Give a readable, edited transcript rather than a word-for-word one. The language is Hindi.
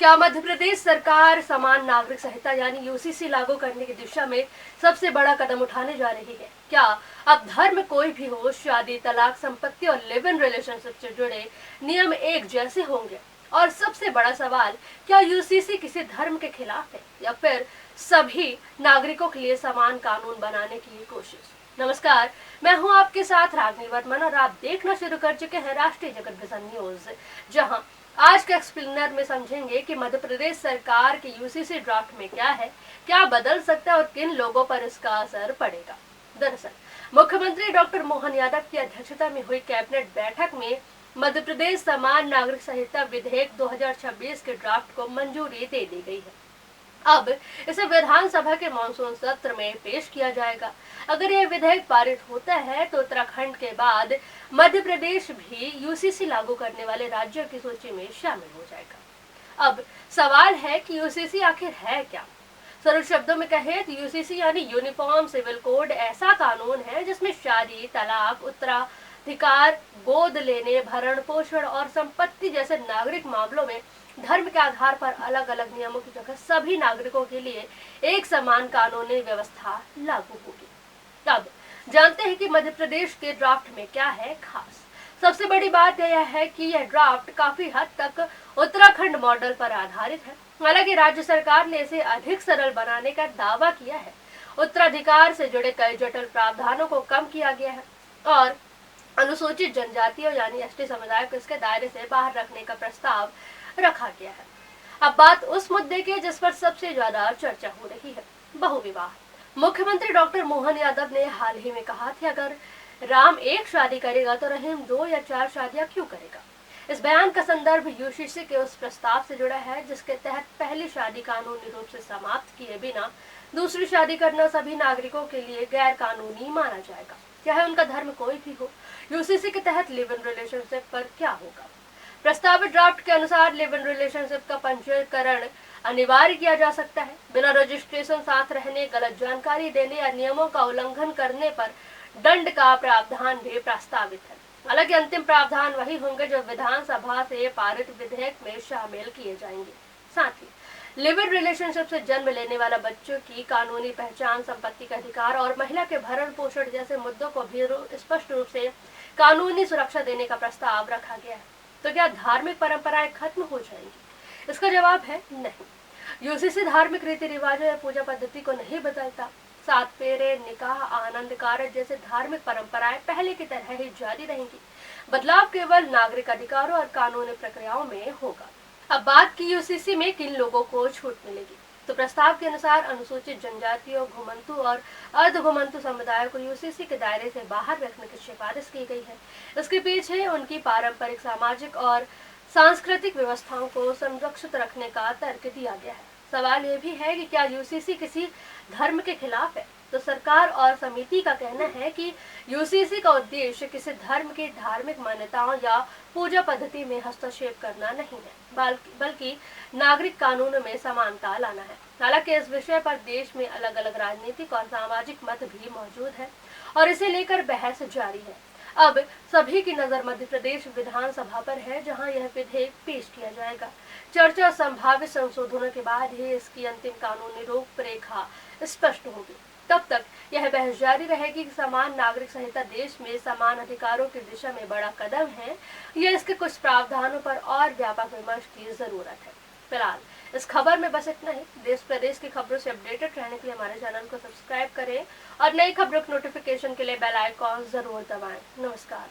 क्या मध्य प्रदेश सरकार समान नागरिक संहिता यानी यूसीसी लागू करने की दिशा में सबसे बड़ा कदम उठाने जा रही है? क्या अब धर्म कोई भी हो, शादी, तलाक, संपत्ति और लिव इन रिलेशनशिप से जुड़े नियम एक जैसे होंगे? और सबसे बड़ा सवाल, क्या यूसीसी किसी धर्म के खिलाफ है या फिर सभी नागरिकों के लिए समान कानून बनाने की कोशिश? नमस्कार, मैं हूं आपके साथ रागनी वर्मन और आप देखना शुरू कर चुके हैं राष्ट्रीय जगत विजन न्यूज, जहां आज के एक्सप्लेनर में समझेंगे कि मध्य प्रदेश सरकार की यूसीसी ड्राफ्ट में क्या है, क्या बदल सकता है और किन लोगों पर इसका असर पड़ेगा। दरअसल मुख्यमंत्री डॉक्टर मोहन यादव की अध्यक्षता में हुई कैबिनेट बैठक में मध्य प्रदेश समान नागरिक संहिता विधेयक 2026 के ड्राफ्ट को मंजूरी दे दी गई है। अब इसे विधानसभा के मानसून सत्र में पेश किया जाएगा। अगर यह विधेयक पारित होता है तो उत्तराखंड के बाद मध्य प्रदेश भी यूसीसी लागू करने वाले राज्यों की सूची में शामिल हो जाएगा। अब सवाल है कि यूसीसी आखिर है क्या? सरल शब्दों में कहें तो यूसीसी यानी यूनिफॉर्म सिविल कोड ऐसा कानून है जिसमें शादी, तलाक, उत्तराधिकार, गोद लेने, भरण पोषण और संपत्ति जैसे नागरिक मामलों में धर्म के आधार पर अलग अलग नियमों की जगह सभी नागरिकों के लिए एक समान कानूनी व्यवस्था लागू होगी। अब जानते हैं कि मध्य प्रदेश के ड्राफ्ट में क्या है खास। सबसे बड़ी बात यह है कि यह ड्राफ्ट काफी हद तक उत्तराखंड मॉडल पर आधारित है। हालांकि राज्य सरकार ने इसे अधिक सरल बनाने का दावा किया है। उत्तराधिकार से जुड़े कई जटिल प्रावधानों को कम किया गया है और अनुसूचित जनजातियों यानी एसटी समुदाय को इसके दायरे से बाहर रखने का प्रस्ताव रखा गया है। अब बात उस मुद्दे की जिस पर सबसे ज्यादा चर्चा हो रही है, बहुविवाह। मुख्यमंत्री डॉक्टर मोहन यादव ने हाल ही में कहा था, अगर राम एक शादी करेगा तो रहीम 2 या 4 शादियां क्यों करेगा। इस बयान का संदर्भ यूसीसी के उस प्रस्ताव से जुड़ा है जिसके तहत पहली शादी कानूनी रूप से समाप्त किए बिना दूसरी शादी करना सभी नागरिकों के लिए गैर कानूनी माना जाएगा, चाहे उनका धर्म कोई भी हो। यूसीसी के तहत लिव इन रिलेशनशिप पर क्या होगा? प्रस्तावित ड्राफ्ट के अनुसार लिव इन रिलेशनशिप का पंजीकरण अनिवार्य किया जा सकता है। बिना रजिस्ट्रेशन साथ रहने, गलत जानकारी देने या नियमों का उल्लंघन करने पर दंड का प्रावधान भी प्रस्तावित है। हालांकि अंतिम प्रावधान वही होंगे जो विधानसभा से पारित विधेयक में शामिल किए जाएंगे। साथ ही लिव इन रिलेशनशिप से जन्म लेने वाला बच्चों की कानूनी पहचान, संपत्ति का अधिकार और महिला के भरण पोषण जैसे मुद्दों को भी स्पष्ट रूप से कानूनी सुरक्षा देने का प्रस्ताव रखा गया है। तो क्या धार्मिक परंपराएं खत्म हो जाएंगी? इसका जवाब है नहीं। यूसीसी धार्मिक रीति रिवाजों या पूजा पद्धति को नहीं बदलता। 7 फेरे, निकाह, आनंद कारज जैसे धार्मिक परंपराएं पहले की तरह ही जारी रहेंगी। बदलाव केवल नागरिक अधिकारों और कानूनी प्रक्रियाओं में होगा। अब बात की यूसीसी में किन लोगों को छूट मिलेगी, तो प्रस्ताव के अनुसार अनुसूचित जनजातियों, घुमंतु और अर्ध घुमंतु समुदाय को यूसीसी के दायरे से बाहर रखने की सिफारिश की गई है। इसके पीछे उनकी पारंपरिक, सामाजिक और सांस्कृतिक व्यवस्थाओं को संरक्षित रखने का तर्क दिया गया है। सवाल यह भी है कि क्या यूसीसी किसी धर्म के खिलाफ है? तो सरकार और समिति का कहना है कि यूसीसी का उद्देश्य किसी धर्म की धार्मिक मान्यताओं या पूजा पद्धति में हस्तक्षेप करना नहीं है, बल्कि नागरिक कानून में समानता लाना है। हालांकि इस विषय पर देश में अलग अलग राजनीतिक और सामाजिक मत भी मौजूद है और इसे लेकर बहस जारी है। अब सभी की नजर मध्य प्रदेश विधानसभा पर है, जहां यह विधेयक पेश किया जाएगा। चर्चा और संभावित संशोधनों के बाद ही इसकी अंतिम कानूनी रूपरेखा स्पष्ट होगी। तब तक यह बहस जारी रहेगी कि समान नागरिक संहिता देश में समान अधिकारों की दिशा में बड़ा कदम है या इसके कुछ प्रावधानों पर और व्यापक विमर्श की जरूरत है। फिलहाल इस खबर में बस इतना ही। देश प्रदेश की खबरों से अपडेटेड रहने के लिए हमारे चैनल को सब्सक्राइब करें और नई खबरों की नोटिफिकेशन के लिए बेल आइकॉन जरूर दबाएं। नमस्कार।